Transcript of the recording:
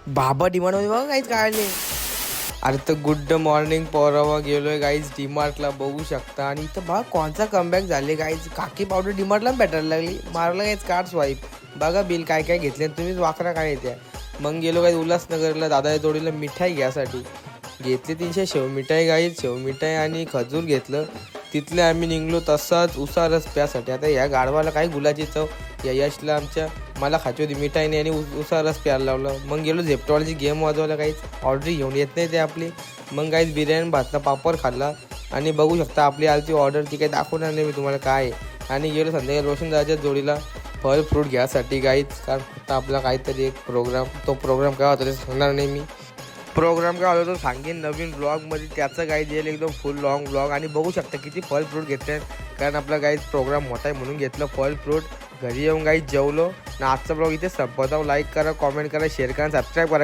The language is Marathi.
बाबा डीमार्टमध्ये बघा काहीच काढले. अरे तर गुड मॉर्निंग पोरावा गेलोय गाईज डीमार्टला बघू शकता. आणि इथं बघा कोणचा कमबॅक झाले गाईज. काकी पावडर डीमार्टला भेटायला लागली. मारला काहीच कार्ड स्वाईप. बघा बिल काय काय घेतले तुम्हीच वाकरा काय येत्या. मग गेलो काही उल्हासनगरला दादा जोडीला मिठाई घ्यासाठी. घेतली 300 शेव मिठाई गाईज. शेव मिठाई आणि खजूर घेतलं. तिथले आम्ही निघलो तसाच उसा रस प्यासाठी. आता या गाडवाला काय गुलाची चव. या यशला आमच्या मला खायची होती मिठाई नाही आणि उसा रस प्यायला लावलं. मग गेलो झेप्टॉलची गेम वाजवायला. काहीच ऑर्डर घेऊन येत नाही ते आपली. मग काहीच बिर्याणी भातला पापड खाल्ला. आणि बघू शकता आपली आलती ऑर्डर. ती काही दाखवणार नाही मी तुम्हाला काय आहे. आणि गेलो संध्याकाळी रोशनदादाच्या जोडीला फळ फ्रूट घ्यायसाठी गाईच. कारण फक्त आपला काहीतरी एक प्रोग्राम. तो प्रोग्राम काय होता ते सांगणार नाही मी. प्रोग्राम काय होता तो सांगेन नवीन ब्लॉगमध्ये. त्याचं काही येईल एकदम फुल लॉंग ब्लॉग. आणि बघू शकता किती फळ फ्रूट घेतले. कारण आपला काही प्रोग्राम मोठा आहे म्हणून घेतलं फळ फ्रूट. घरी येऊन काही जेवलो. आणि आजचा ब्लॉग इथे संपवतो. लाईक करा, कॉमेंट करा, शेअर करा, सबस्क्राईब करा.